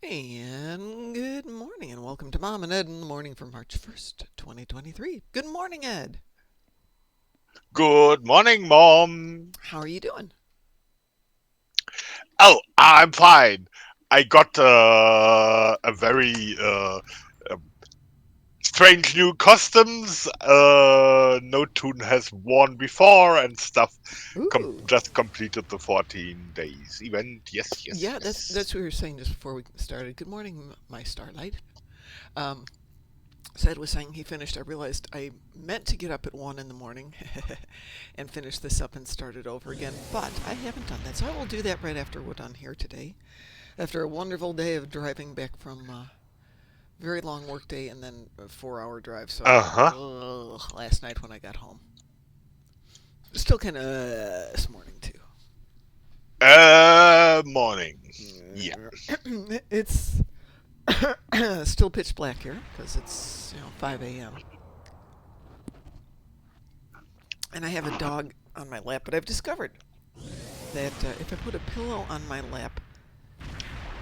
And good morning, and welcome to Mom and Ed in the morning for March 1st, 2023. Good morning, Ed. Good morning, Mom. How are you doing? Oh, I'm fine. I got a very uh, strange new customs. No tune has worn before and stuff. Ooh. Just completed the 14 days event. Yes, yes, Yeah, that's yes. what we were saying just before we started. Good morning, my starlight. Um, Ed was saying he finished. I realized I meant to get up at 1 in the morning and finish this up and start it over again, but I haven't done that. So I will do that right after we're done here today. After a wonderful day of driving back from very long work day and then a 4 hour drive. Uh So huh. last night when I got home. Still kind of this morning too. Morning. Yeah. It's still pitch black here because it's 5 a.m. and I have a dog on my lap. But I've discovered that if I put a pillow on my lap,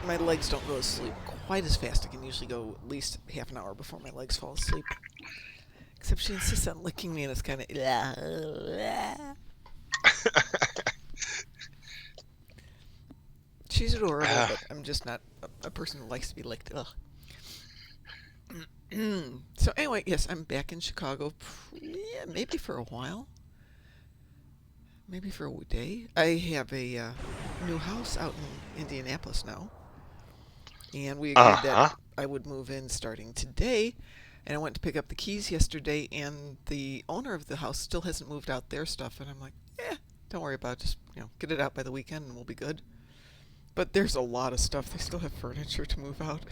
my legs don't go to sleep quite as fast. I can usually go at least half an hour before my legs fall asleep. Except she insists on licking me, and it's kind of. She's adorable, Uh, but I'm just not a person who likes to be licked. Ugh. So anyway, yes, I'm back in Chicago. Yeah, maybe for a while, maybe for a day. I have a new house out in Indianapolis now, and we uh agreed that huh. I would move in starting today. And I went to pick up the keys yesterday, and the owner of the house still hasn't moved out their stuff. And I'm like, don't worry about it. Just get it out by the weekend, and we'll be good. But there's a lot of stuff. They still have furniture to move out.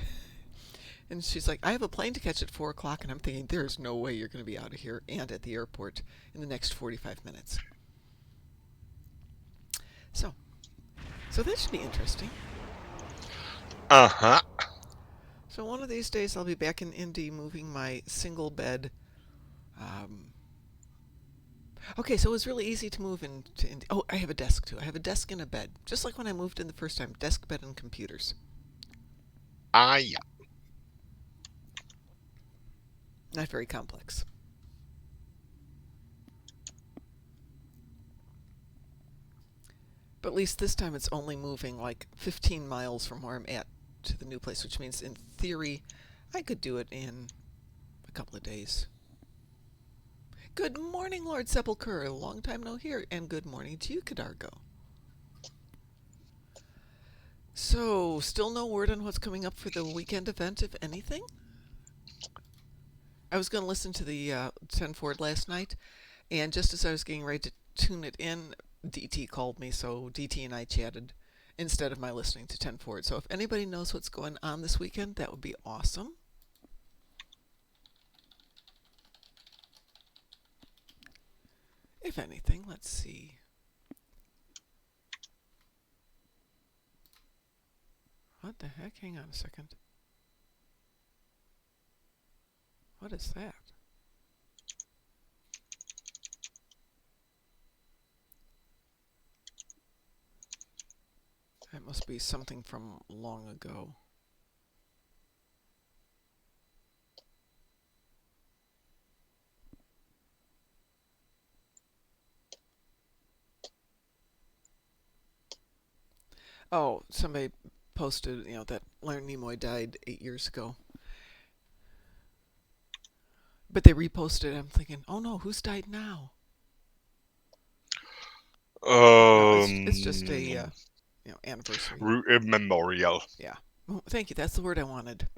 And she's like, I have a plane to catch at 4 o'clock. And I'm thinking, there's no way you're going to be out of here and at the airport in the next 45 minutes. So, so that should be interesting. Uh huh. So one of these days I'll be back in Indy moving my single bed. Um, okay, so it was really easy to move into Indy. Oh, I have a desk too. I have a desk and a bed. Just like when I moved in the first time, desk, bed, and computers. Yeah. Not very complex. But at least this time it's only moving like 15 miles from where I'm at to the new place, which means in theory I could do it in a couple of days. Good morning, Lord Sepulchre. Long time no hear. And good morning to you, Cadargo. So, still no word on what's coming up for the weekend event, if anything? I was going to listen to the 10 Ford last night, and just as I was getting ready to tune it in, DT called me, so DT and I chatted instead of my listening to 10 Ford. So, if anybody knows what's going on this weekend, that would be awesome. If anything, let's see. What the heck? Hang on a second. What is that? That must be something from long ago. Oh, somebody posted, that Leonard Nimoy died 8 years ago. But they reposted it. I'm thinking, oh no, who's died now? But no, it's just a Um. anniversary. Memorial. Yeah. Oh, thank you. That's the word I wanted.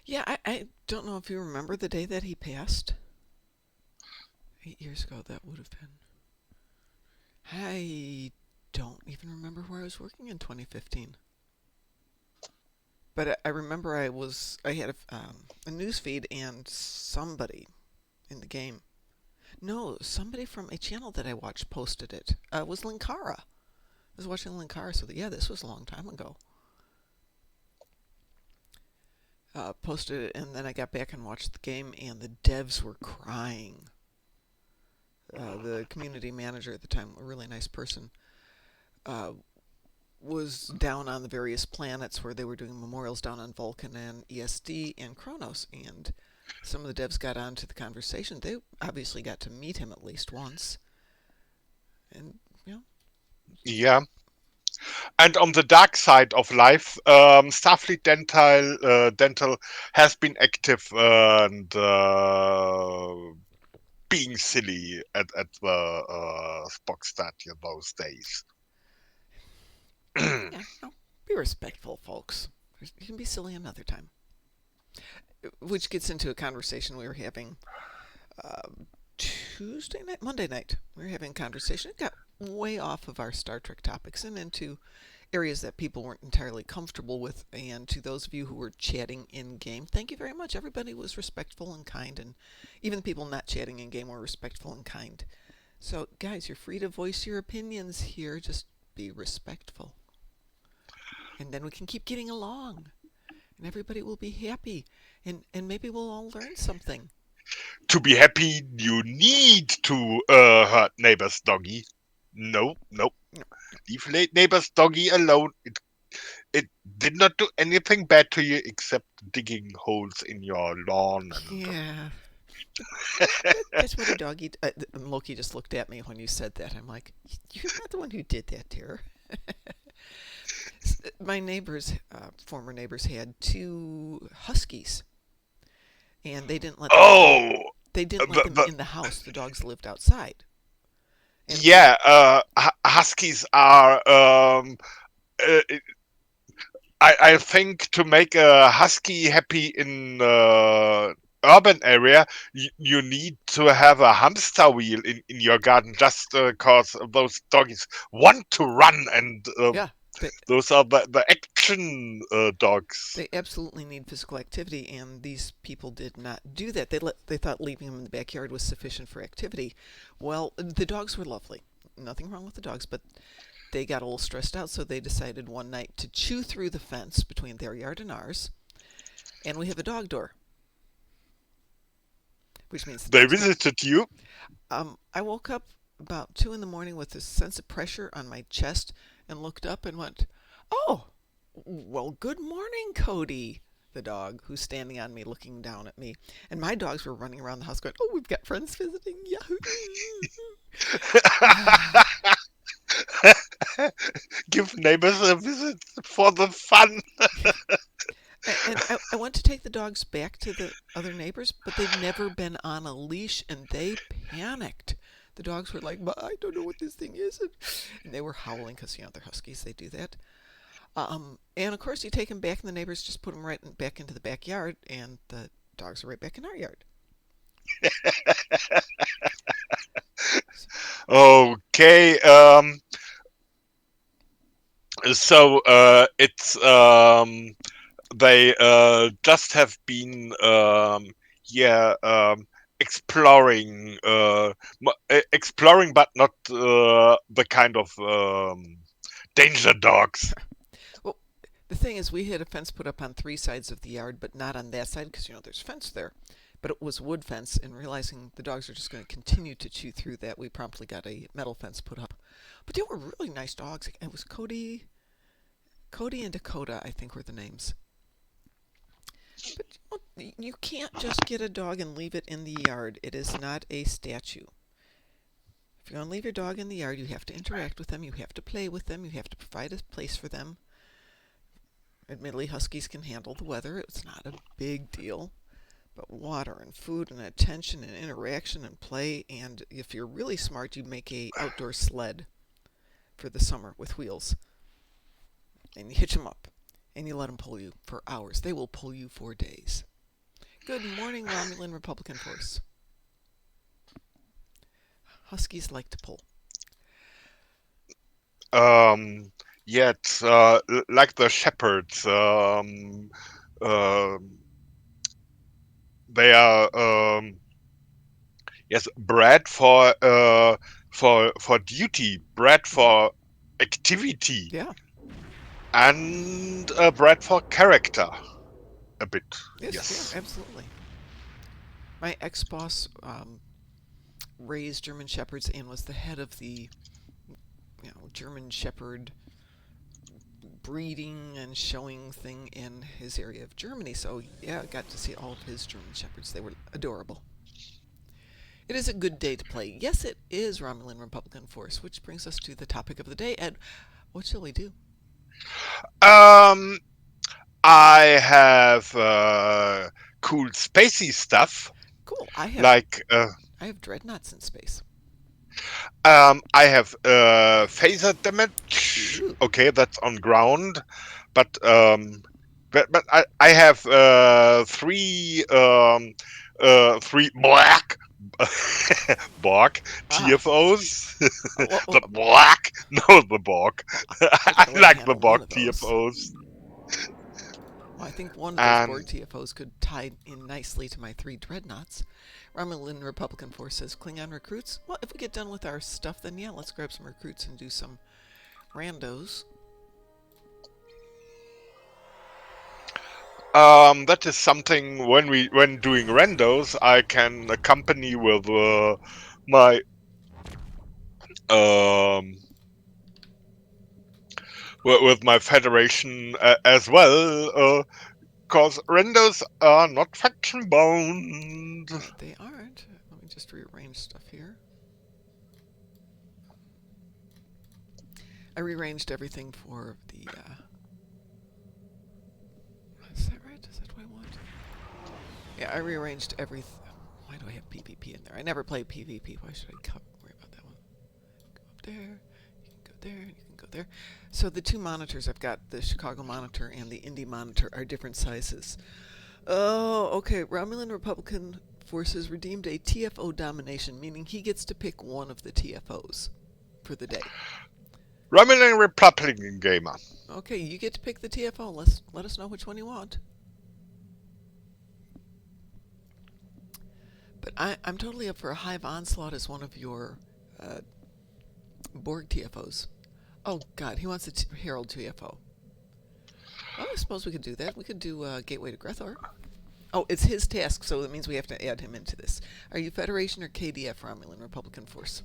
Yeah, I don't know if you remember the day that he passed. 8 years ago, that would have been. I don't even remember where I was working in 2015. But I remember I had a news feed and somebody in the game. No, somebody from a channel that I watched posted it. It was Linkara. I was watching Linkara, so yeah, this was a long time ago. Posted it, and then I got back and watched the game, and the devs were crying. The community manager at the time, a really nice person, uh, was down on the various planets where they were doing memorials down on Vulcan and ESD and Kronos, and some of the devs got onto the conversation. They obviously got to meet him at least once, and you know, Yeah. And on the dark side of life, Starfleet Dental has been active and being silly at the Spock Stadium those days. yeah, no, be respectful, folks. You can be silly another time. Which gets into a conversation we were having uh, Tuesday night, Monday night. We were having a conversation. It got way off of our Star Trek topics and into areas that people weren't entirely comfortable with. And to those of you who were chatting in game, thank you very much. Everybody was respectful and kind, and even people not chatting in game were respectful and kind. So, guys, you're free to voice your opinions here. Just be respectful. And then we can keep getting along, and everybody will be happy, and maybe we'll all learn something. To be happy, you need to hurt neighbor's doggy. No, no. No, Leave neighbor's doggy alone. It did not do anything bad to you except digging holes in your lawn and yeah, that's what a doggy. Loki just looked at me when you said that. I'm like, you're not the one who did that, dear. My neighbors, former neighbors, had two huskies, and oh, they didn't let them the in the house. The dogs lived outside, and yeah, huskies are uh, I think to make a husky happy in urban area, you need to have a hamster wheel in your garden just because those doggies want to run and yeah, they those are the action dogs. they absolutely need physical activity, and these people did not do that. They thought leaving them in the backyard was sufficient for activity. Well, the dogs were lovely. Nothing wrong with the dogs, but they got a little stressed out, so they decided one night to chew through the fence between their yard and ours, and we have a dog door, which means the They dogs can. visited you. I woke up about 2 in the morning with a sense of pressure on my chest and looked up and went, "Oh, well, good morning, Cody." The dog, who's standing on me, looking down at me, and my dogs were running around the house, going, "Oh, we've got friends visiting, yahoo!" Give neighbors a visit for the fun. And I went to take the dogs back to the other neighbors, but they'd never been on a leash, and they panicked. The dogs were like, "I don't know what this thing is," and they were howling because they're huskies. They do that. And of course, you take them back, and the neighbors just put them back into the backyard, and the dogs are right back in our yard. Okay. So it's they just have been yeah exploring exploring, but not the kind of danger dogs. Well, the thing is, we had a fence put up on three sides of the yard, but not on that side because there's fence there. But it was wood fence, and realizing the dogs are just going to continue to chew through that, we promptly got a metal fence put up. But they were really nice dogs. It was Cody and Dakota, I think, were the names. But you can't just get a dog and leave it in the yard. It is not a statue. If you're going to leave your dog in the yard, you have to interact with them, you have to play with them, you have to provide a place for them. Admittedly, huskies can handle the weather. It's not a big deal. But water and food and attention and interaction and play, and if you're really smart, you make a outdoor sled for the summer with wheels, and you hitch them up, and you let them pull you for hours. They will pull you for days. Good morning, Romulan Republican Force. Huskies like to pull. Um, yeah, it's like the shepherds. Uh, they are Yes, bread for duty, bread for activity, Yeah. and bread for character. A bit, Yes. Yeah. yes. Absolutely. My ex-boss raised German shepherds and was the head of the German Shepherd breeding and showing thing in his area of Germany. So yeah, I got to see all of his German shepherds. They were adorable. It is a good day to play. Yes, it is Romulan Republican Force, which brings us to the topic of the day. Ed, what shall we do? Um, I have cool spacey stuff Cool. like I have dreadnoughts in space. I have phaser damage. Ooh. Okay, that's on ground, but I have three black Borg Ah. TFOs. Well, The black, no, the Borg. I I gotta let you like the handle one Borg of those. TFOs. Well, I think one of those And Borg TFOs could tie in nicely to my three dreadnoughts. Romulan Republican Force says Klingon recruits. Well, if we get done with our stuff, then yeah, let's grab some recruits and do some randos. that is something when doing randos, I can accompany with my um with my federation as well, because randos are not faction bound. They aren't. Let me just rearrange stuff here. I rearranged everything for the. Is that right? Is that what I want? Yeah, I rearranged everything. Why do I have PvP in there? I never play PvP. Why should I worry about that one? Go up there. You can go there. You can go there. So the two monitors I've got, the Chicago monitor and the Indy monitor, are different sizes. Oh, okay. Romulan Republican Forces redeemed a TFO domination, meaning he gets to pick one of the TFOs for the day. Romulan Republican gamer. Okay, you get to pick the TFO. Let us know which one you want. But I'm totally up for a Hive Onslaught as one of your uh, Borg TFOs. Oh God, he wants a Herald TFO. Well, I suppose we could do that. We could do Gateway to Grethor. Oh, it's his task, so that means we have to add him into this. Are you Federation or KDF, Romulan Republican Force?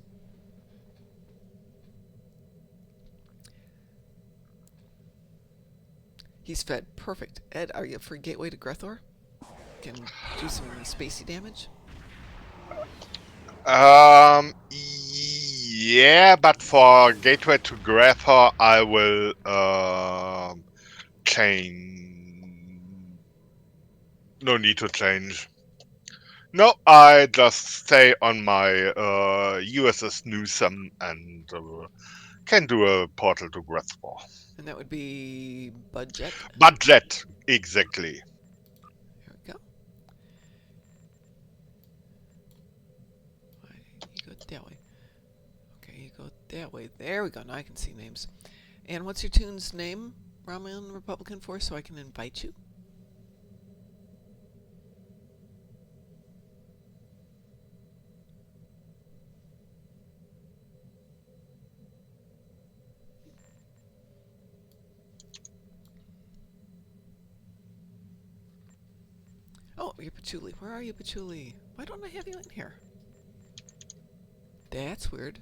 He's fed. Perfect. Ed, are you for Gateway to Grethor? Can do some spacey damage? Yeah, but for Gateway to Grapher, I will change. No need to change. No, I just stay on my USS Newsom and can do a portal to Grapher. And that would be Budget. Budget, exactly. There we go. You go that way. Okay, you go that way. There we go. Now I can see names. And what's your tune's name, Romulan Republican Force, so I can invite you? Oh, you're Patchouli. Where are you, Patchouli? Why don't I have you in here? That's weird.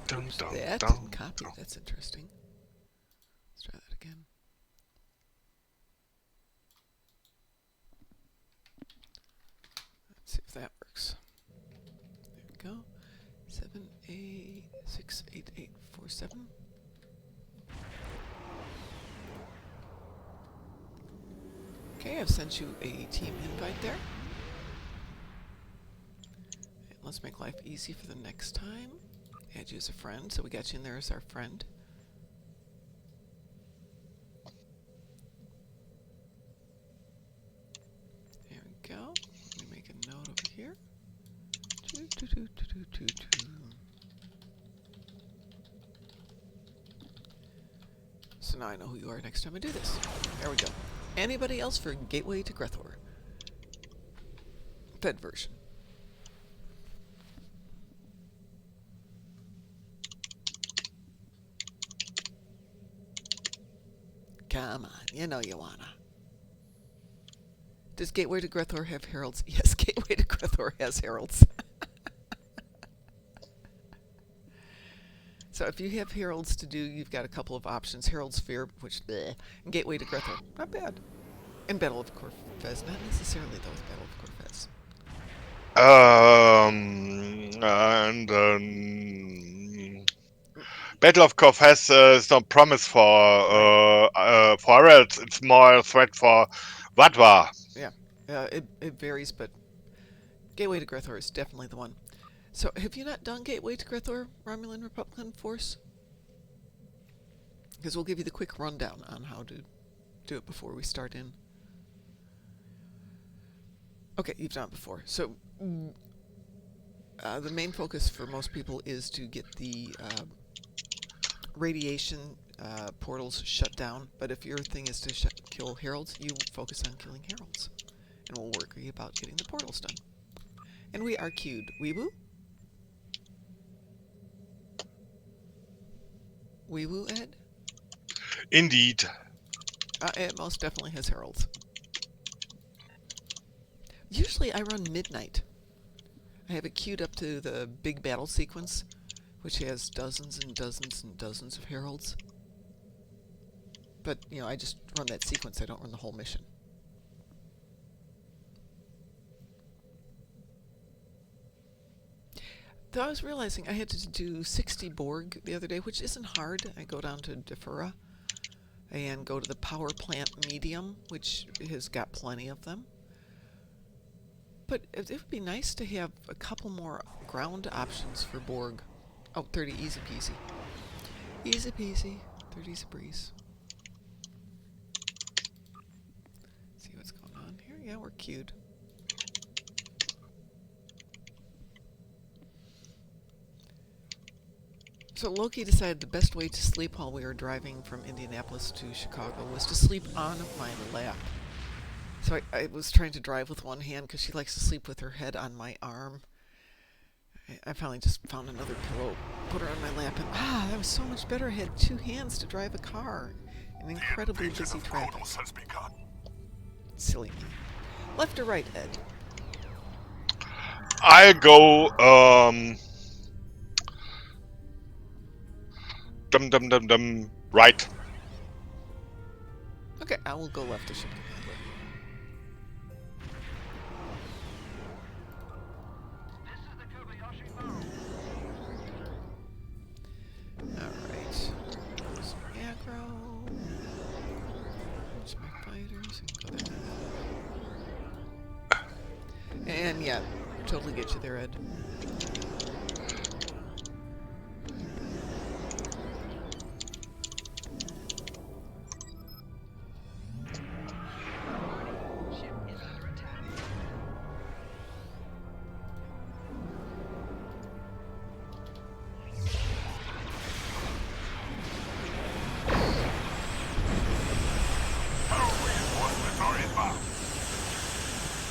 Dun, Oops, dun, that dun, didn't copy. dun. That's interesting. Let's try that again. Let's see if that works. There we go. 7868847. Okay, I've sent you a team invite there. And let's make life easy for the next time. Add you as a friend, so we got you in there as our friend. So now I know who you are next time I do this. There we go. Anybody else for Gateway to Grethor? Fed version. Come on, you know you wanna. Does Gateway to Grethor have heralds? Yes, Gateway to Grethor has heralds. So if you have heralds to do, you've got a couple of options. Herald's Fear, which bleh, and Gateway to Grethor, not bad. And Battle of Corfez, not necessarily though with Battle of Corfez. Battle of Corfez is no promise for heralds. It's more a threat for Vatwa. Yeah, it varies, but Gateway to Grethor is definitely the one. So, have you not done Gateway to Grethor, Romulan Republican Force? Because we'll give you the quick rundown on how to do it before we start in. Okay, you've done it before. So, the main focus for most people is to get the radiation portals shut down. But if your thing is to kill heralds, you focus on killing heralds. And we'll worry about getting the portals done. And we are queued. Weeboo? Weewoo, Ed? Indeed. It most definitely has heralds. Usually I run midnight. I have it queued up to the big battle sequence, which has dozens and dozens and dozens of heralds. But, you know, I just run that sequence. I don't run the whole mission. Though I was realizing I had to do 60 Borg the other day, which isn't hard. I go down to Defura and go to the power plant medium, which has got plenty of them. But it would be nice to have a couple more ground options for Borg. Oh, 30, easy peasy. Easy peasy, 30's a breeze. See what's going on here? Yeah, we're queued. So Loki decided the best way to sleep while we were driving from Indianapolis to Chicago was to sleep on my lap. So I was trying to drive with one hand because she likes to sleep with her head on my arm. I finally just found another pillow, put her on my lap, and that was so much better. I had two hands to drive a car in incredibly busy traffic. Silly me. Left or right, Ed? I go right. Okay, I will go left to ship the handler. Alright. Some aggro. There's my fighters. And go there. And yeah, totally get you there, Ed.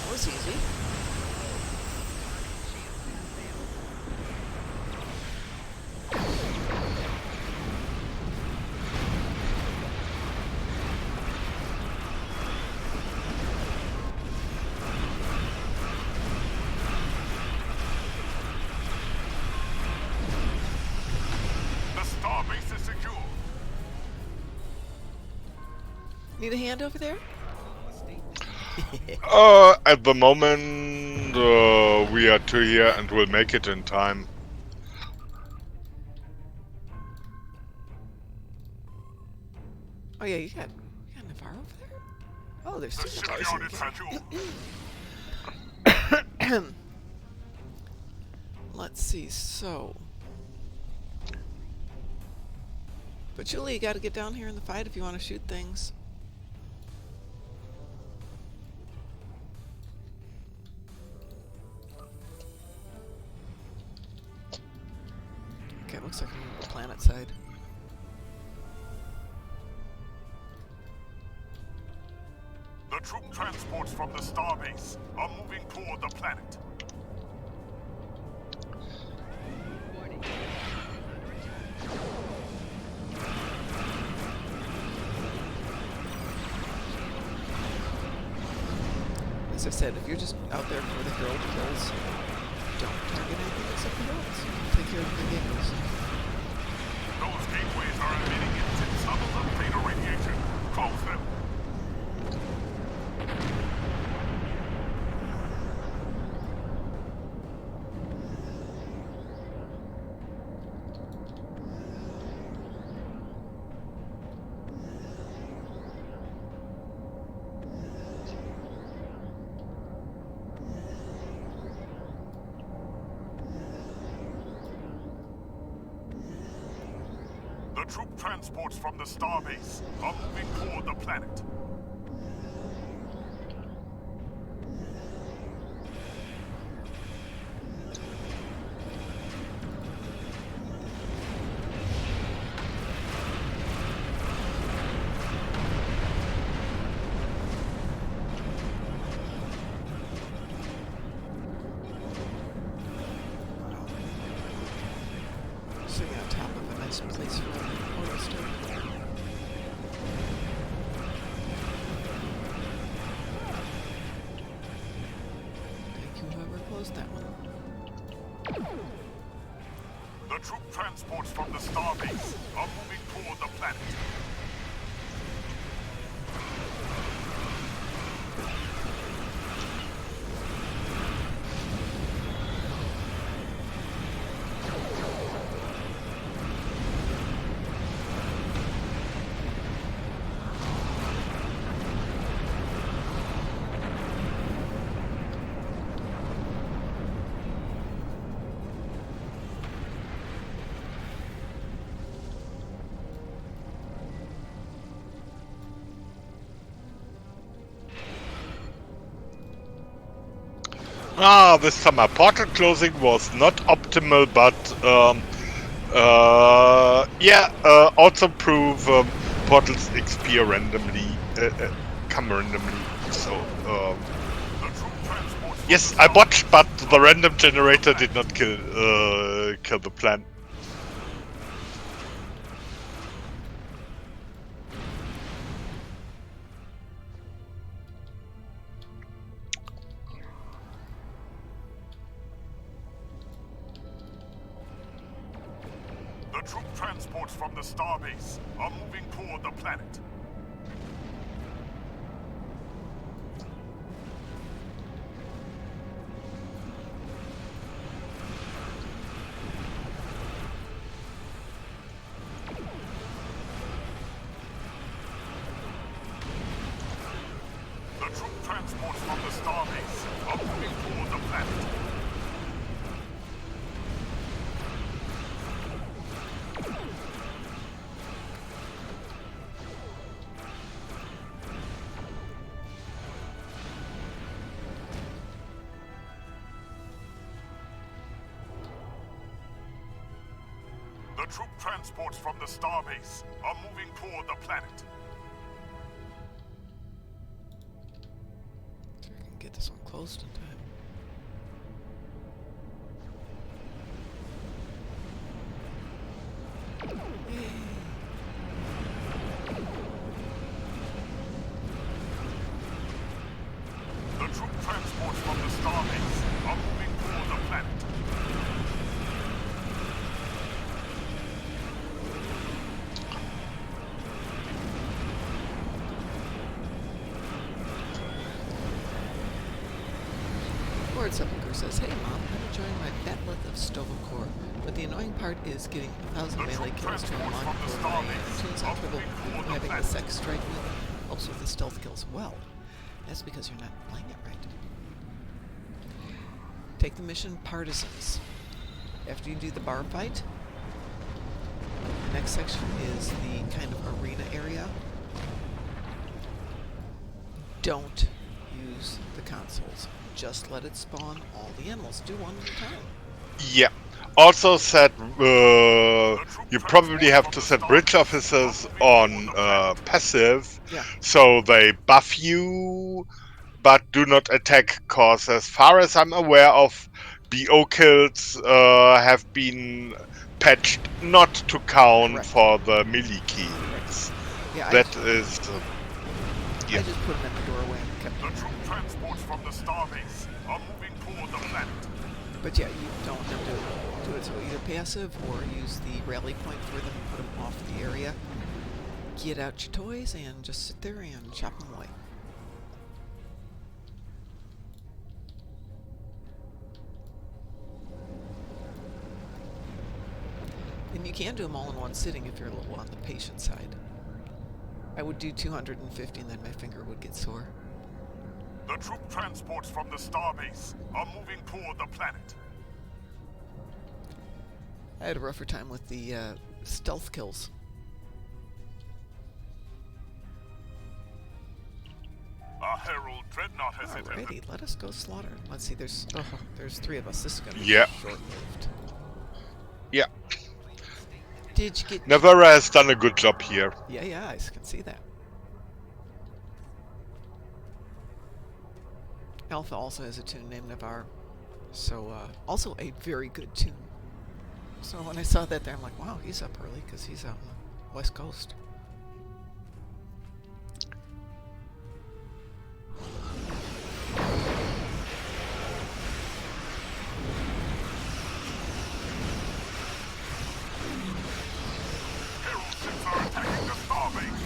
That was easy. The starbase is secure. Need a hand over there? At the moment, we are two here and we'll make it in time. Oh yeah, you got Navarro over there? Oh, there's two The Navarros shipyard here. is secure. Let's see, so... But Julie, you gotta get down here in the fight if you want to shoot things. Okay, it looks like I'm on the planet side. The troop transports from the starbase are moving toward the planet. As I said, if you're just out there for the Herald kills, don't target anything except the Heralds. Take care of the gateways. Those gateways are emitting intense levels of theta radiation. Close them. The troop transports from the starbase are moving toward the planet. Sitting on top of a nice place for a portal stone. Thank you, whoever closed that one. The troop transports from the starbase are moving toward the planet. This summer portal closing was not optimal, but also prove portals expire randomly, come randomly. So The troop transports from yes, the I botched, but the random generator did not kill the plan. The troop transports from the starbase are moving toward the planet. The troop transports from the starbase are moving toward the planet. The troop transports from the starbase are moving toward the planet. So I can get this one closed in time. The troop transports from the starbase are moving toward the planet. Lord Sepulchre says, "Hey Mom, I'm enjoying my fat length of Stovecore, but the annoying part is getting 1,000 melee kills to unlock for my tunes on Triple having the sex strike me, helps with the stealth kills. Well, that's because you're not playing it right. Take the mission Partisans. After you do the bar fight, the next section is the kind of arena area. Don't use the consoles. Just let it spawn all the animals. Do one at a time. Yeah. Also set The troop you probably transports have from to the set bridge starbase are officers moving on toward the planet. passive, Yeah. so they buff you but do not attack. Cause as far as I'm aware of, BO kills have been patched not to count Correct. for the melee kills. Yeah, That is I yeah. just put him in the doorway and kept The him troop there. transports from the starbase are moving toward the planet. But yeah, you don't have to do it so either passive or use the rally point for them and put them off the area. Get out your toys and just sit there and chop them away. And you can do them all in one sitting if you're a little on the patient side. I would do 250 and then my finger would get sore. The troop transports from the starbase are moving toward the planet. I had a rougher time with the stealth kills. A Herald Dreadnought has hit him. Alrighty, let us go slaughter. Let's see, there's 3 of us. This is gonna be Yeah. short-lived. Yeah. Did you get... Navarra has done a good job here. Yeah, I can see that. Alpha also has a tune named Navarre. So, also a very good tune. So when I saw that there, I'm like, wow, he's up early because he's out on the West Coast. Herald ships are attacking the starbase.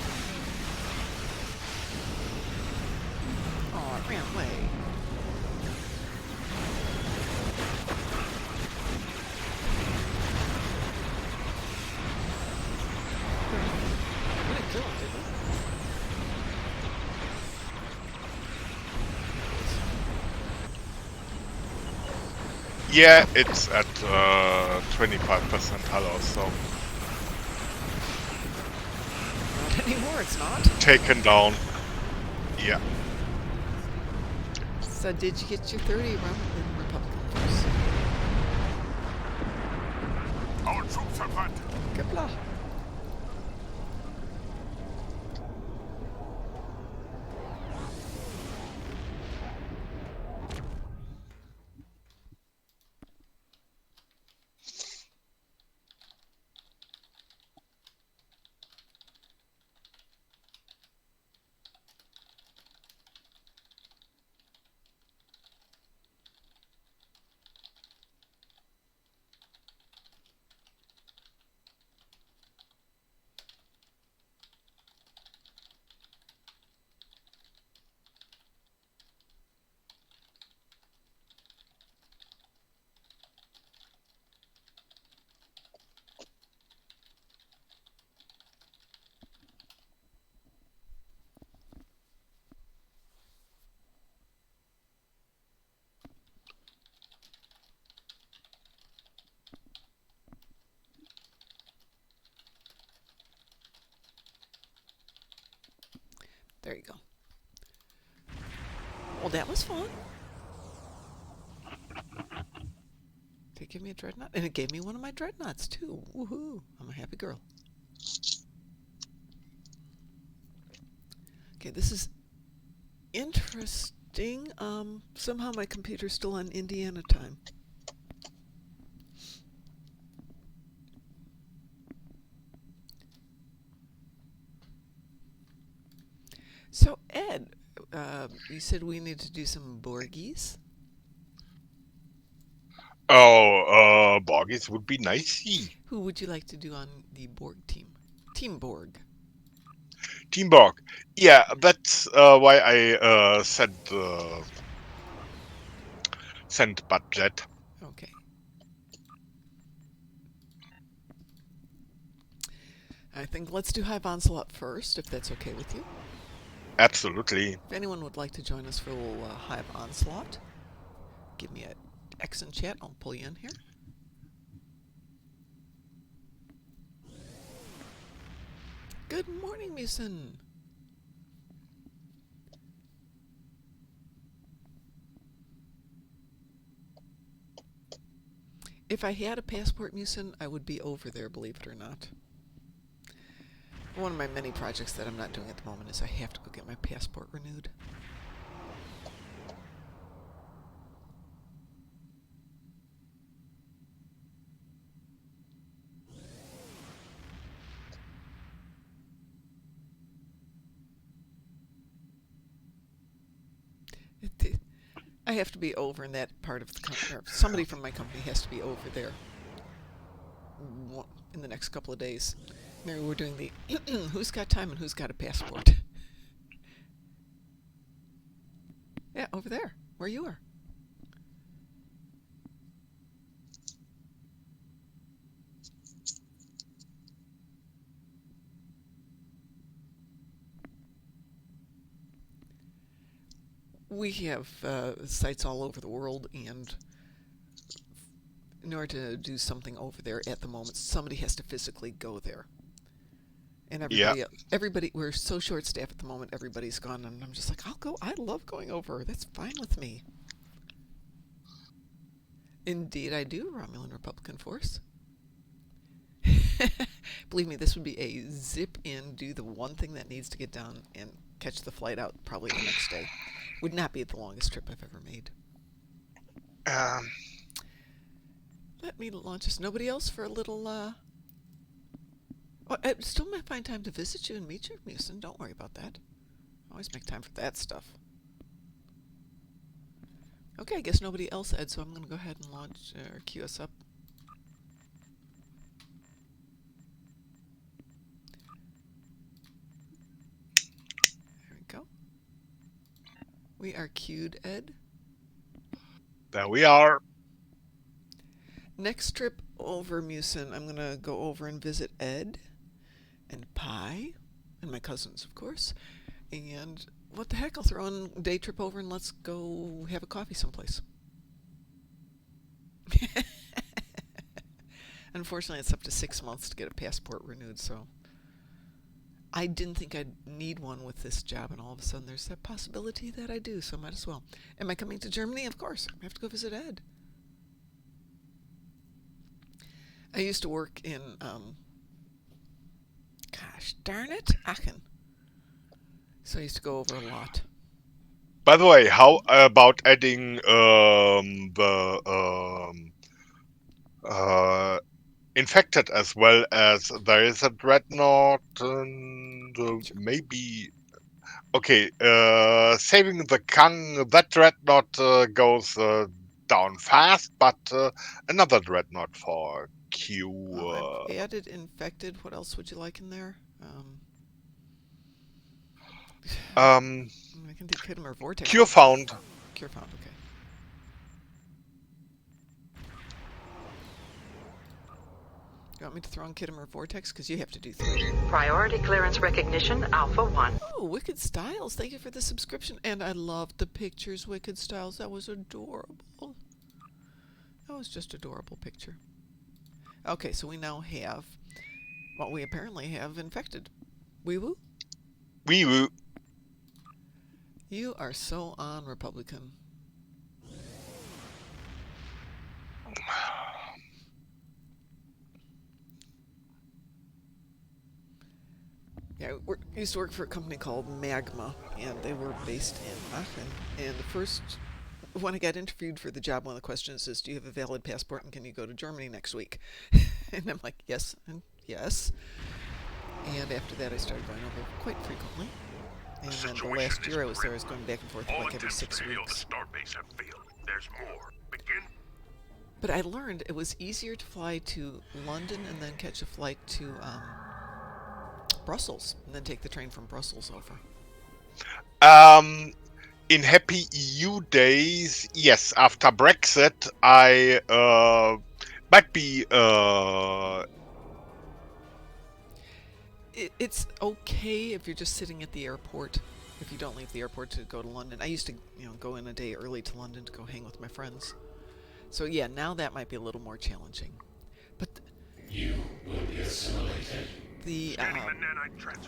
Oh, it ran away. We didn't kill him, did we? Yeah, it's at 25% hello, so Not anymore, it's not. taken down. Yeah. So did you get your 30 around in Republican Force? Our troops have landed. Gibla. There you go. Well, that was fun. Did it give me a dreadnought? And it gave me one of my dreadnoughts, too. Woohoo. I'm a happy girl. Okay, this is interesting. Somehow my computer's still on Indiana time. So, Ed, you said we need to do some Borgies. Oh, Borgis would be nice. Who would you like to do on the Borg team? Team Borg. Team Borg. Yeah, that's why I sent budget. Okay. I think let's do Hive Onslaught first, if that's okay with you. Absolutely. If anyone would like to join us for a little Hive Onslaught, give me an X in chat. I'll pull you in here. Good morning, Mason. If I had a passport, Musin, I would be over there, believe it or not. One of my many projects that I'm not doing at the moment is I have to go get my passport renewed. I have to be over in that part of the company, or somebody from my company has to be over there in the next couple of days. Maybe we're doing the who's got time and who's got a passport. Yeah, over there, where you are. We have sites all over the world, and in order to do something over there at the moment, somebody has to physically go there. And everybody, we're so short-staffed at the moment, everybody's gone, and I'm just like, I'll go. I love going over. That's fine with me. Indeed, I do, Romulan Republican Force. Believe me, this would be a zip in, do the one thing that needs to get done, and catch the flight out probably the next day. Would not be the longest trip I've ever made. Let me launch this. Nobody else for a little, I still might find time to visit you and meet you, Musin. Don't worry about that. Always make time for that stuff. Okay, I guess nobody else, Ed, so I'm going to go ahead and launch, or queue us up. There we go. We are queued, Ed. There we are. Next trip over, Musin, I'm going to go over and visit Ed and Pi and my cousins, of course. And what the heck, I'll throw in a day trip over and let's go have a coffee someplace. Unfortunately, it's up to 6 months to get a passport renewed, so I didn't think I'd need one with this job, and all of a sudden there's that possibility that I do, so might as well. Am I coming to Germany? Of course. I have to go visit Ed. I used to work in, gosh darn it, Aachen. So I used to go over a lot. By the way, how about adding infected as well, as there is a dreadnought and maybe... Okay, saving the Kang, that dreadnought goes down fast, but another dreadnought for Q. I've added infected. What else would you like in there? I can do Khitomer Vortex. Cure found. Cure found, okay. You want me to throw in Khitomer Vortex? Because you have to do 3. Priority clearance recognition, Alpha 1. Oh, Wicked Styles, thank you for the subscription. And I loved the pictures, Wicked Styles. That was adorable. That was just adorable picture. Okay, so we now have what we apparently have infected. Wee woo? Wee woo. You are so on, Republican. Yeah, I used to work for a company called Magma, and they were based in Aachen. And when I got interviewed for the job, one of the questions is, do you have a valid passport and can you go to Germany next week? And I'm like, yes, and yes. And after that, I started going over quite frequently. And then the last year I was there, I was going back and forth like every 6 weeks. There's more. Begin. But I learned it was easier to fly to London and then catch a flight to Brussels, and then take the train from Brussels over. In happy EU days, yes, after Brexit, I might be... It's okay if you're just sitting at the airport, if you don't leave the airport to go to London. I used to, go in a day early to London to go hang with my friends. So yeah, now that might be a little more challenging. But you will be assimilated. The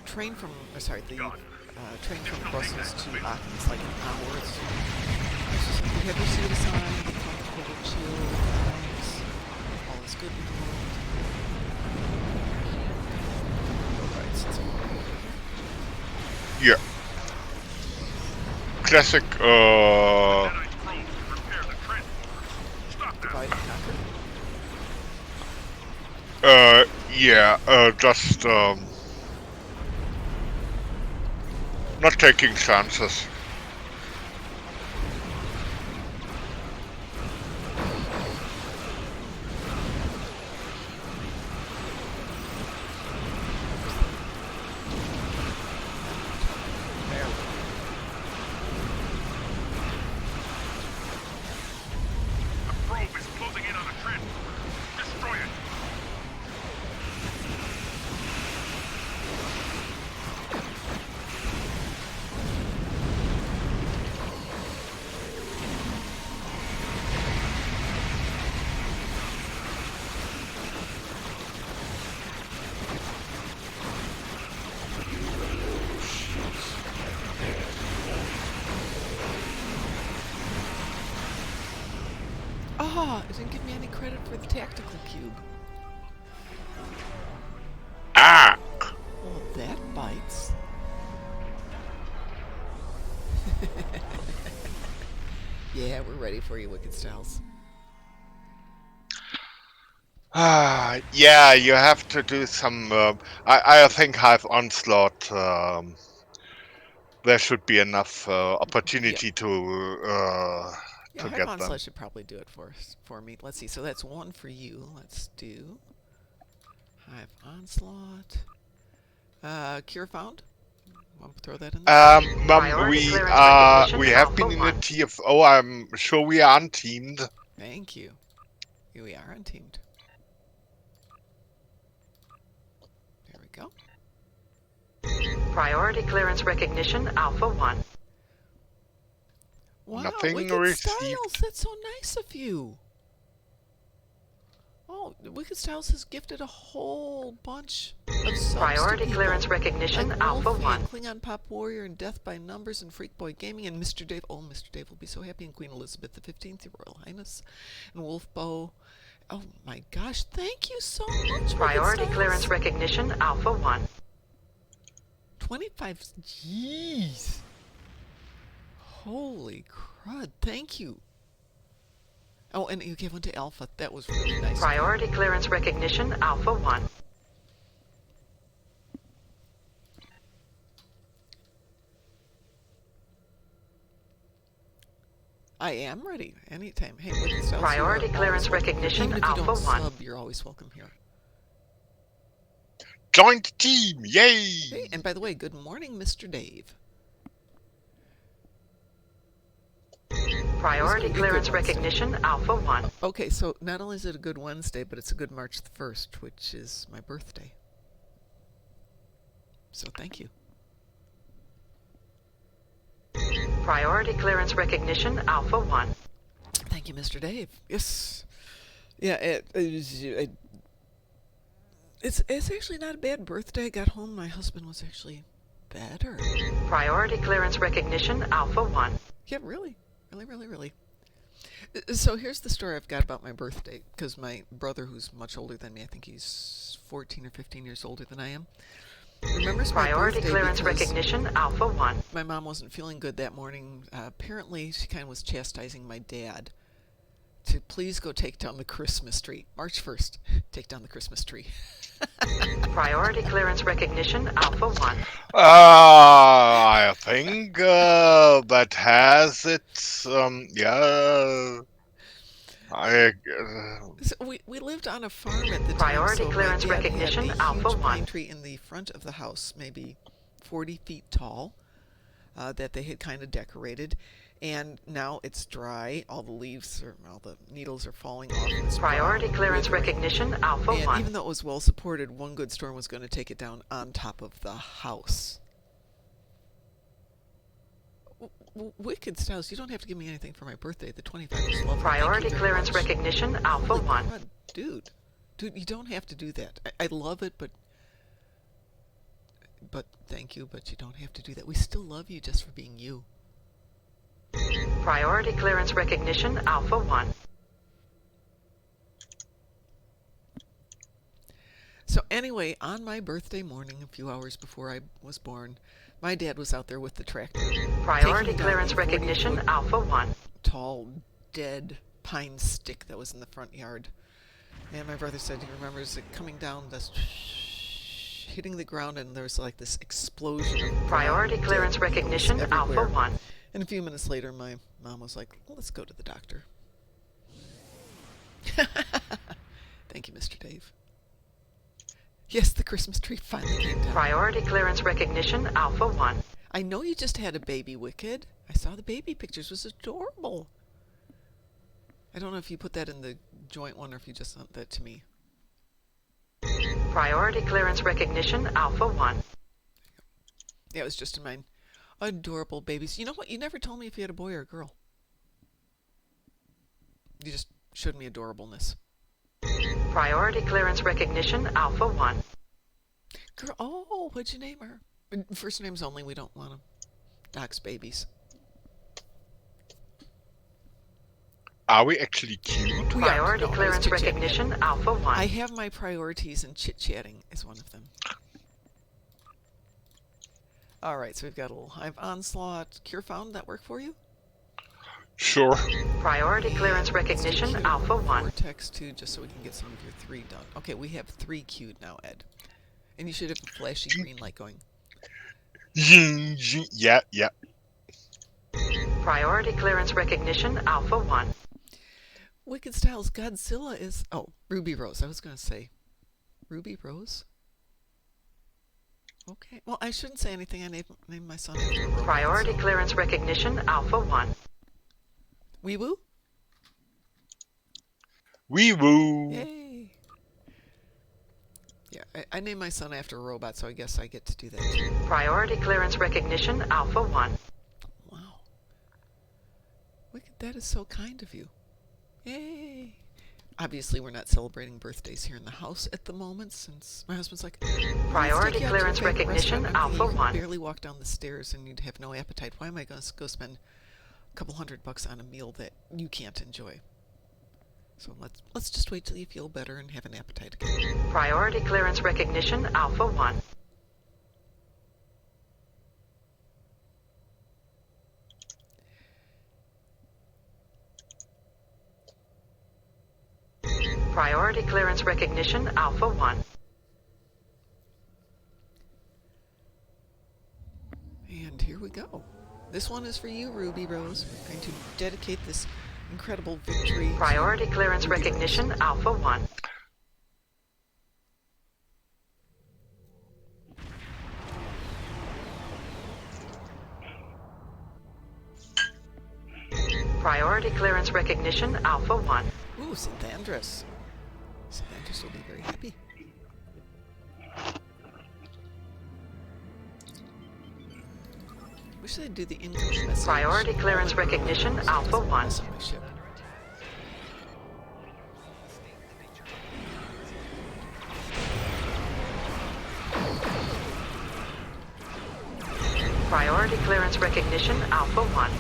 train from train from Brussels to Aachen is like an hour. It's just, you have your seat assigned, comfortable, chill, relax. good in the world. Alright, since I'm over here. Yeah. Classic, Jedi probe to repair the transporter. Stop that. Divide and conquer. yeah, just, not taking chances. There. The probe is closing in on a transporter. Destroy it. Ah, it didn't give me any credit for the tactical cube. Ah! Oh, that bites. Yeah, we're ready for you, Wicked Styles. Yeah, you have to do some, I think Hive Onslaught, there should be enough, opportunity to Yeah, to Hive get Onslaught them. should probably do it for me. Let's see. So that's one for you. Let's do Hive Onslaught. Cure found. Want to throw that in there? Priority clearance recognition, We have Alpha been in a 1. TFO, I'm sure we are unteamed. Thank you. Here we are unteamed. There we go. Priority clearance recognition, Alpha 1. Wow, Nothing Wicked received. Styles, that's so nice of you. Oh, Wicked Styles has gifted a whole bunch of subs Priority to people, clearance recognition, like Alpha Wolfie 1. and Klingon Pop Warrior and Death by Numbers and Freak Boy Gaming and Mr. Dave. Oh, Mr. Dave will be so happy, and Queen Elizabeth XV, Your Royal Highness, and Wolf Bow. Oh my gosh, thank you so much, Wicked Priority Styles. clearance recognition, Alpha 1. 25. Jeez. Holy crud. Thank you. Oh, and you gave one to Alpha. That was really nice. Priority clearance recognition, Alpha 1. I am ready. Anytime. Hey, Wicked Styles, Priority you are clearance always welcome. recognition, Even if you Alpha don't 1. sub, you're always welcome here. Joint team, yay! Hey, and by the way, good morning, Mr. Dave. Priority It's gonna be a good clearance Wednesday. recognition, Alpha 1. Okay, so not only is it a good Wednesday, but it's a good March the 1st, which is my birthday. So thank you. Priority clearance recognition, Alpha 1. Thank you, Mr. Dave. Yes. Yeah, it's actually not a bad birthday. I got home, my husband was actually better. Priority clearance recognition, Alpha 1. Yeah, really. Really. So here's the story I've got about my birthday, because my brother, who's much older than me, I think he's 14 or 15 years older than I am, remembers my Priority birthday clearance because recognition, Alpha 1. my mom wasn't feeling good that morning. Apparently, she kind of was chastising my dad to please go take down the Christmas tree. March 1st, take down the Christmas tree. Priority clearance recognition, Alpha 1. I think, that has it, yeah. So we lived on a farm at the time, Priority so clearance my dad recognition, had a Alpha huge 1. pine tree in the front of the house, maybe 40 feet tall, that they had kind of decorated. And now it's dry. All the needles are falling off. And it's Priority brown and clearance withering. recognition, Alpha And 1. even though it was well supported, one good storm was going to take it down on top of the house. Wicked Styles, you don't have to give me anything for my birthday. The 25th is lovely. Priority Thank you very clearance much. recognition, Alpha Holy 1. crud, dude, you don't have to do that. I love it, but thank you, but you don't have to do that. We still love you just for being you. Priority clearance recognition, Alpha 1. So anyway, on my birthday morning, a few hours before I was born, my dad was out there with the tractor. Priority taking down clearance a recognition 40-foot Alpha 1. tall, dead pine stick that was in the front yard. And my brother said he remembers it coming down, this hitting the ground, and there's like this explosion of brown, Priority dead clearance needles recognition Alpha everywhere. 1. And a few minutes later, my mom was like, well, let's go to the doctor. Thank you, Mr. Dave. Yes, the Christmas tree finally came down. Priority clearance recognition Alpha 1. I know you just had a baby, Wicked. I saw the baby pictures. It was adorable. I don't know if you put that in the joint one or if you just sent that to me. Priority clearance recognition Alpha 1. Yeah, it was just in mine. Adorable babies. You know what? You never told me if you had a boy or a girl. You just showed me adorableness. Priority clearance recognition Alpha 1. Girl, oh, what'd you name her? First names only. We don't want to dox babies. Are we actually cute? We are. Priority No, I was clearance chit-chatting. recognition Alpha 1. I have my priorities, and chit-chatting is one of them. All right, so we've got a little Hive Onslaught. Cure Found, that work for you? Sure. Priority clearance recognition Let's do Alpha 1. Vortex 2, just so we can get some of your 3 done. Okay, we have 3 queued now, Ed. And you should have a flashy green light going. Yeah, yeah. Priority clearance recognition Alpha 1. Wicked Styles Godzilla is... Oh, Ruby Rose. I was going to say... Ruby Rose? Okay. Well, I shouldn't say anything. I named my son after a robot, Priority so. clearance recognition Alpha 1. Wee Woo? Wee woo. Yay! Yeah, I named my son after a robot, so I guess I get to do that too. Priority clearance recognition Alpha 1. Wow. Wicked, that is so kind of you. Yay! Obviously, we're not celebrating birthdays here in the house at the moment, since my husband's like, Priority "Let's take you out to your clearance favorite recognition restaurant." I'm thinking, Alpha you 1. could barely walk down the stairs and you'd have no appetite. Why am I going to go spend a couple $100 on a meal that you can't enjoy? So let's just wait till you feel better and have an appetite again. Priority clearance recognition Alpha 1. Priority clearance recognition Alpha 1. And here we go. This one is for you, Ruby Rose. We're going to dedicate this incredible victory. to Priority clearance Ruby recognition Rose. Alpha 1. Priority clearance recognition Alpha 1. Ooh, Synthandrus. Synthandrus will be very happy. Wish they'd do the incoming message. Priority clearance all in early recognition so it Alpha doesn't 1. mess up my ship. Priority clearance recognition Alpha 1.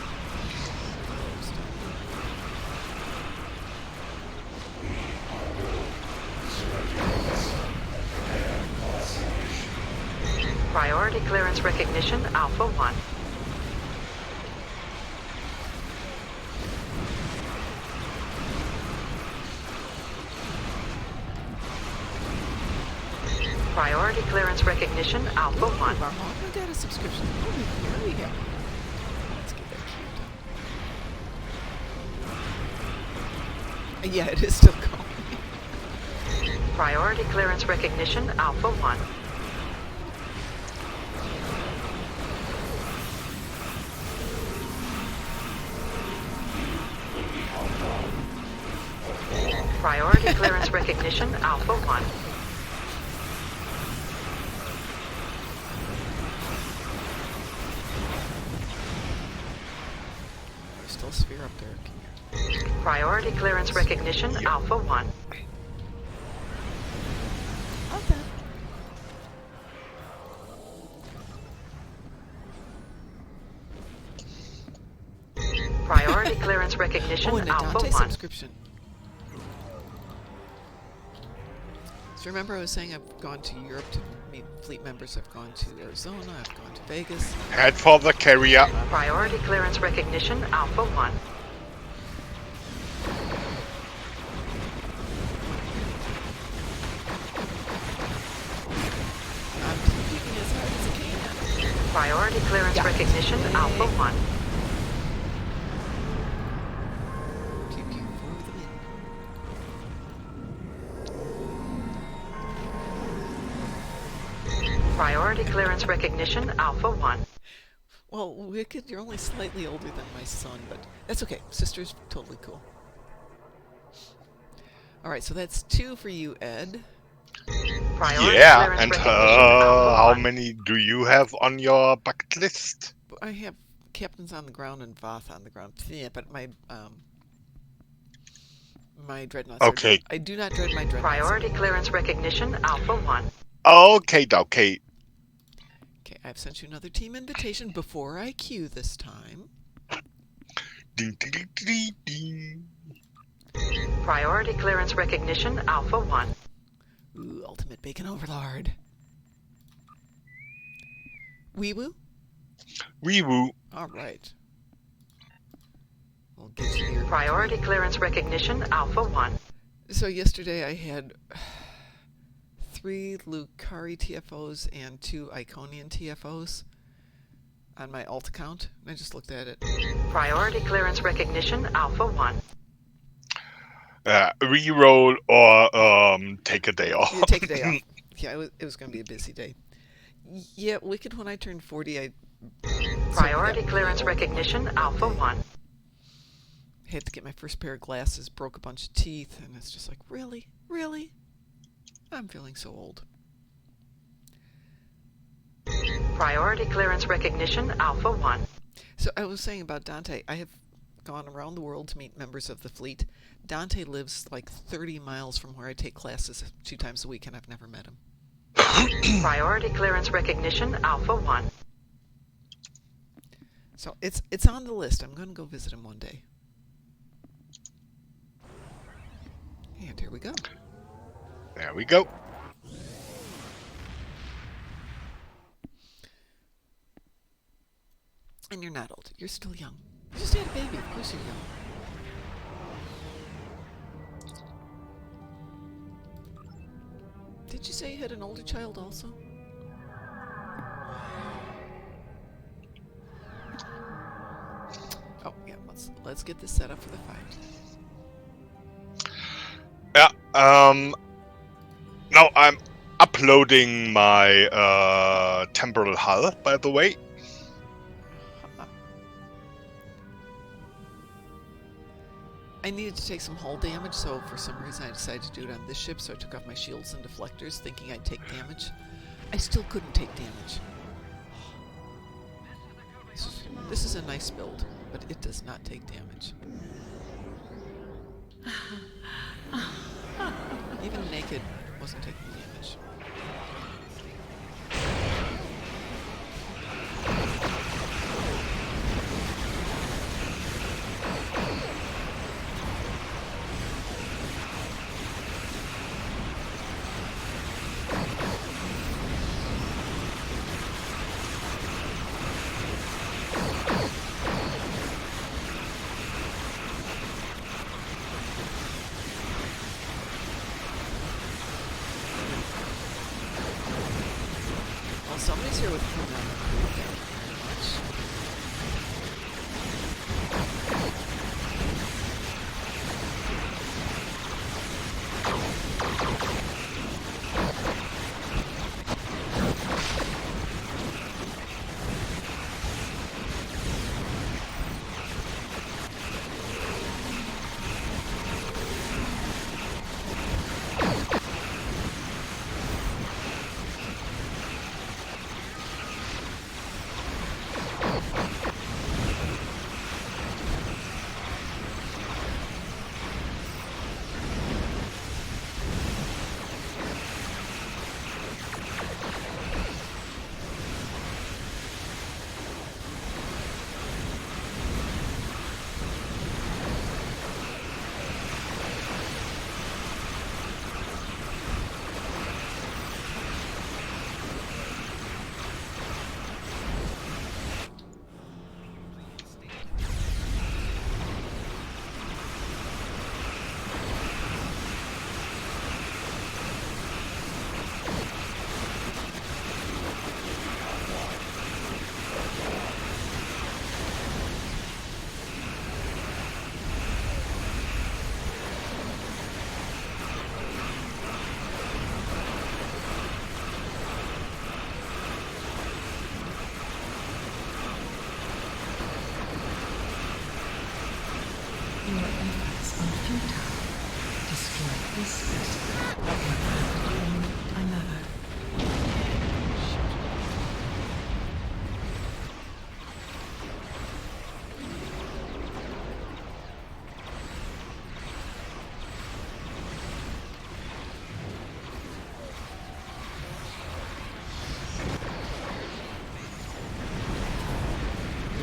Priority clearance recognition Alpha 1. Priority clearance recognition Alpha 1. Our mom got a subscription. Oh, we're very happy. Let's get that queued up. Yeah, it is still going. Priority clearance recognition Alpha 1. Priority clearance recognition Alpha 1. There's still a sphere up there. Can you... Priority clearance recognition Alpha 1. Okay. Priority clearance recognition Oh, and a Alpha Dante 1. subscription. So remember I was saying I've gone to Europe to meet fleet members. I've gone to Arizona. I've gone to Vegas. Head for the carrier. Priority clearance recognition Alpha 1. I'm peeking as hard as I can. Priority clearance recognition Alpha 1. Pew pew for the win. Priority clearance recognition Alpha 1. Well, Wicked, you're only slightly older than my son, but that's okay. Sister's totally cool. Alright, so that's 2 for you, Ed. Priority Yeah, clearance and recognition Alpha how 1. many do you have on your bucket list? But I have Captains on the ground and Voth on the ground. Yeah, but my my dreadnoughts. Okay. I do not dread my dreadnoughts. Priority clearance recognition Alpha 1. Okay. Okay, I've sent you another team invitation before I queue this time. Ding, ding, ding, ding, ding. Priority clearance recognition Alpha 1. Ooh, ultimate bacon overlord. Wee woo? Wee woo. Alright. We'll get you your... Priority clearance recognition Alpha 1. So yesterday I had 3 Lucari TFOs and 2 Iconian TFOs on my alt account. I just looked at it. Priority clearance recognition Alpha 1. Reroll or take a day off. Yeah, take a day off. Yeah, it was going to be a busy day. Yeah, Wicked, when I turned 40, I... Priority got clearance really old recognition that Alpha day. 1. Had to get my first pair of glasses, broke a bunch of teeth, and it's just like, really? Really? I'm feeling so old. Priority clearance recognition Alpha 1. So I was saying about Dante, I have gone around the world to meet members of the fleet. Dante lives like 30 miles from where I take classes 2 times a week, and I've never met him. Priority clearance recognition Alpha 1. So it's on the list. I'm going to go visit him one day. And here we go. There we go. And you're not old. You're still young. You just had a baby. Of course you're young. Did you say you had an older child also? Oh, yeah. Let's get this set up for the fight. Yeah. Now I'm uploading my temporal hull, by the way. I needed to take some hull damage, so for some reason I decided to do it on this ship, so I took off my shields and deflectors, thinking I'd take damage. I still couldn't take damage. This is a nice build, but it does not take damage. Even naked wasn't taking damage. are futile. Destroy this system, and another.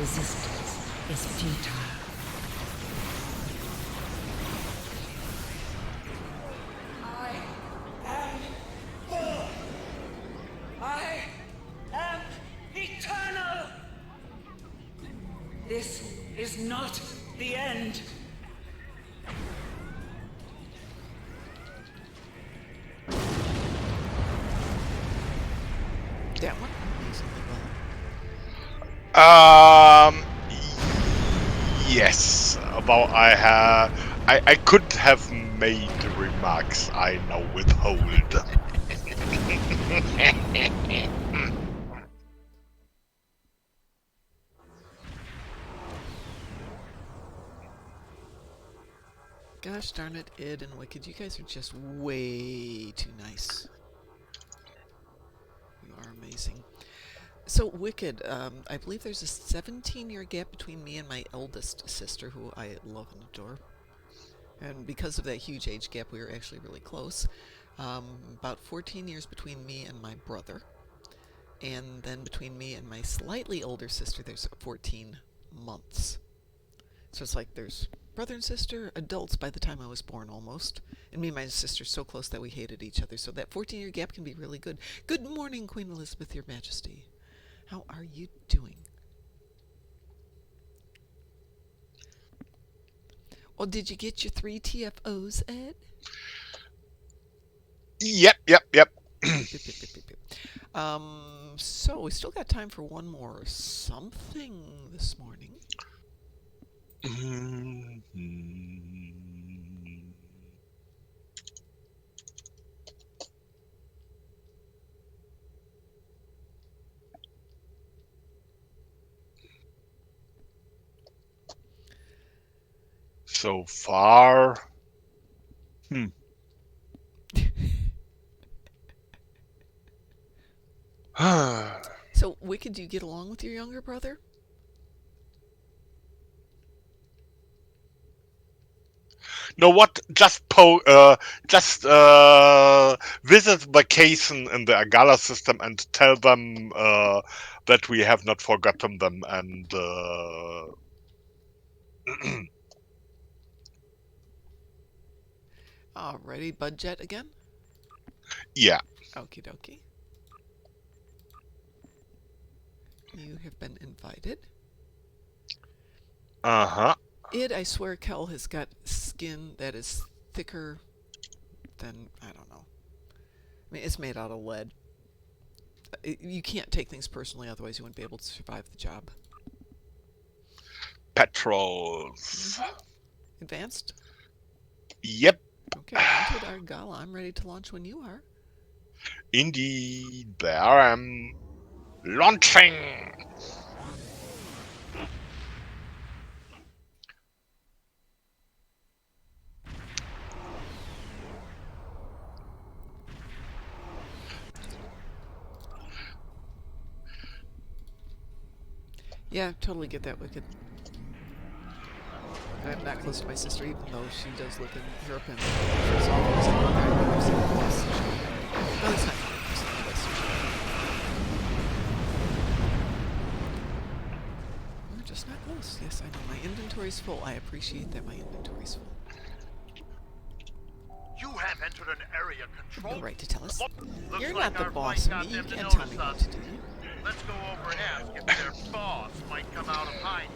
Resistance is futile. I am eternal! This is not the end. That one amazingly well. Yes. About I could have made the remarks I now withhold. Gosh darn it, Id and Wicked, you guys are just way too nice. You are amazing. So, Wicked, I believe there's a 17-year gap between me and my eldest sister, who I love and adore. And because of that huge age gap, we were actually really close. About 14 years between me and my brother. And then between me and my slightly older sister, there's 14 months. So it's like there's brother and sister, adults by the time I was born almost. And me and my sister so close that we hated each other. So that 14-year gap can be really good. Good morning, Queen Elizabeth, Your Majesty. How are you doing? Well, did you get your 3 TFOs, Ed? Yep. Yep. So we still got time for one more something this morning. So far. So, Wicked, do you get along with your younger brother? Know what? Just visit vacation in the Agala system and tell them that we have not forgotten them and Alrighty, Budget again? yeah. Okie dokie. You have been invited. Uh-huh. Id, I swear Kel has got skin that is thicker than, I don't know. I mean, it's made out of lead. You can't take things personally, otherwise you wouldn't be able to survive the job. Patrols. Advanced? Yep. Okay, entered our gala. I'm ready to launch when you are. Indeed. There I am. Launching! Yeah, totally get that, Wicked. I'm not close to my sister, even though she does live in Europe and she's always like, okay, I've never seen the West. No, that's not true. I've seen the West. We're just not close. Yes, I know. My inventory's full. I appreciate that my inventory's full. You have entered an area You have controlled. no right to tell us. Looks You're like not the our boss flight of me. got You them to can't tell me notice what us. to do. Let's go over and ask if their boss might come out of hiding.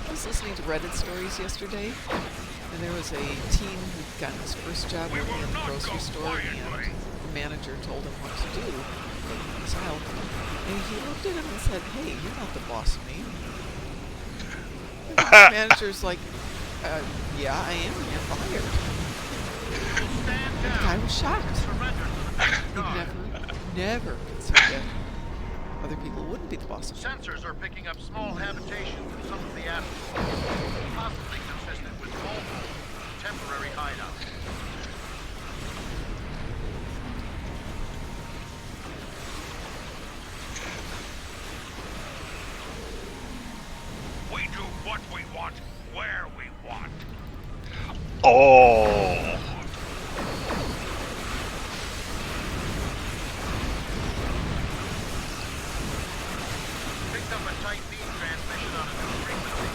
I was listening to Reddit stories yesterday, and there was a teen who'd gotten his first job working in the grocery store, and the manager told him what to do in his aisle. And he looked at him and said, "Hey, you're not the boss of me." And the manager's like, "Yeah, I am. You're fired." Stand The down. guy was shocked. Surrender to the next He guard. never considered that other people wouldn't be the boss of him. Sensors are picking up small habitations in some of the atmosphere, possibly consistent with temporary hideout. We do what we want, where we want. Oh. Picked up a tight beam transmission on a new frequency.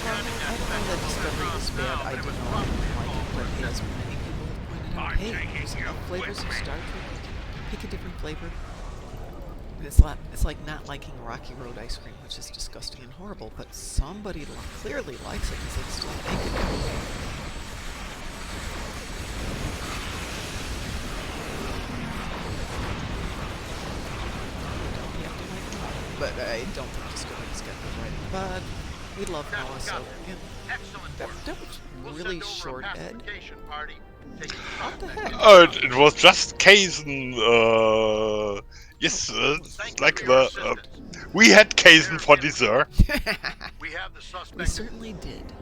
Well, I don't know that Discovery is bad. I don't know. I like it, but as many people have pointed out, I'm hey, taking there's you enough flavors of with me. Star Trek. Pick a different flavor. It's like not liking Rocky Road ice cream, which is disgusting and horrible, but somebody clearly likes it because they still make it. You have to like it, but I don't think Discovery's got good writing. But we love Noah, so yeah. Excellent That, work. that was We'll really send over short, a Ed. pacification party. Take you What the heck? It was just Kaizen. Yes, Thank you like for your the. assistance. We had Kaizen for dessert. We have the suspect. We certainly did.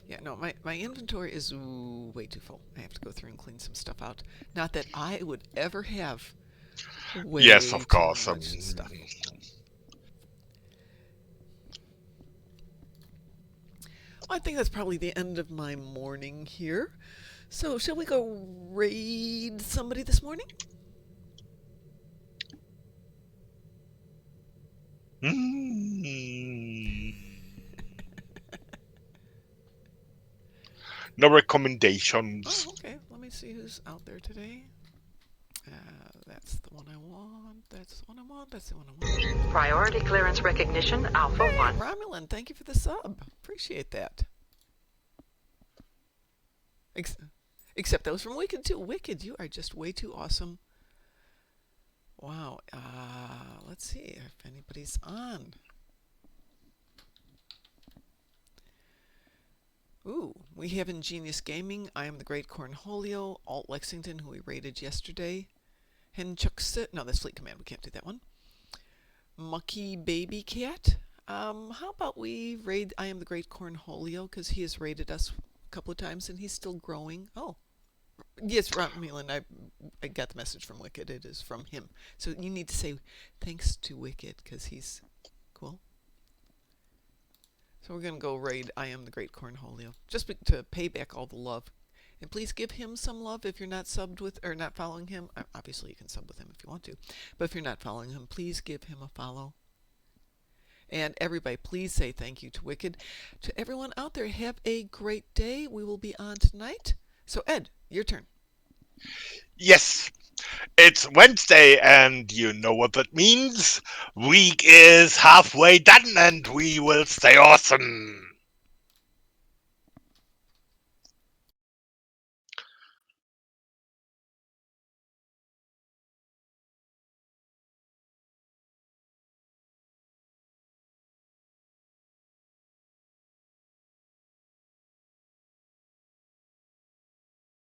Yeah, no, my inventory is way too full. I have to go through and clean some stuff out. Not that I would ever have way Yes, of course. too much stuff. Well, I think that's probably the end of my morning here. So, shall we go raid somebody this morning? No recommendations. Oh, okay. Let me see who's out there today. That's the one I want. That's the one I want. That's the one I want. Priority clearance recognition, Alpha Hey, 1. Romulan, thank you for the sub. Appreciate that. Except that was from Wicked too. Wicked, you are just way too awesome. Wow. Let's see if anybody's on. Ooh, we have Ingenious Gaming. I am the Great Cornholio. Alt Lexington, who we raided yesterday. Henchuksit. No, that's Fleet Command. We can't do that one. Mucky Baby Cat. How about we raid I am the Great Cornholio, because he has raided us a couple of times and he's still growing. Oh, yes, Romulan, I got the message from Wicked. It is from him. So you need to say thanks to Wicked, because he's cool. So we're going to go raid I am the Great Cornholio, just to pay back all the love. And please give him some love if you're not subbed with, or not following him. Obviously you can sub with him if you want to. But if you're not following him, please give him a follow. And everybody, please say thank you to Wicked. To everyone out there, have a great day. We will be on tonight. So Ed, your turn. Yes, it's Wednesday, and you know what that means. Week is halfway done, and we will stay awesome.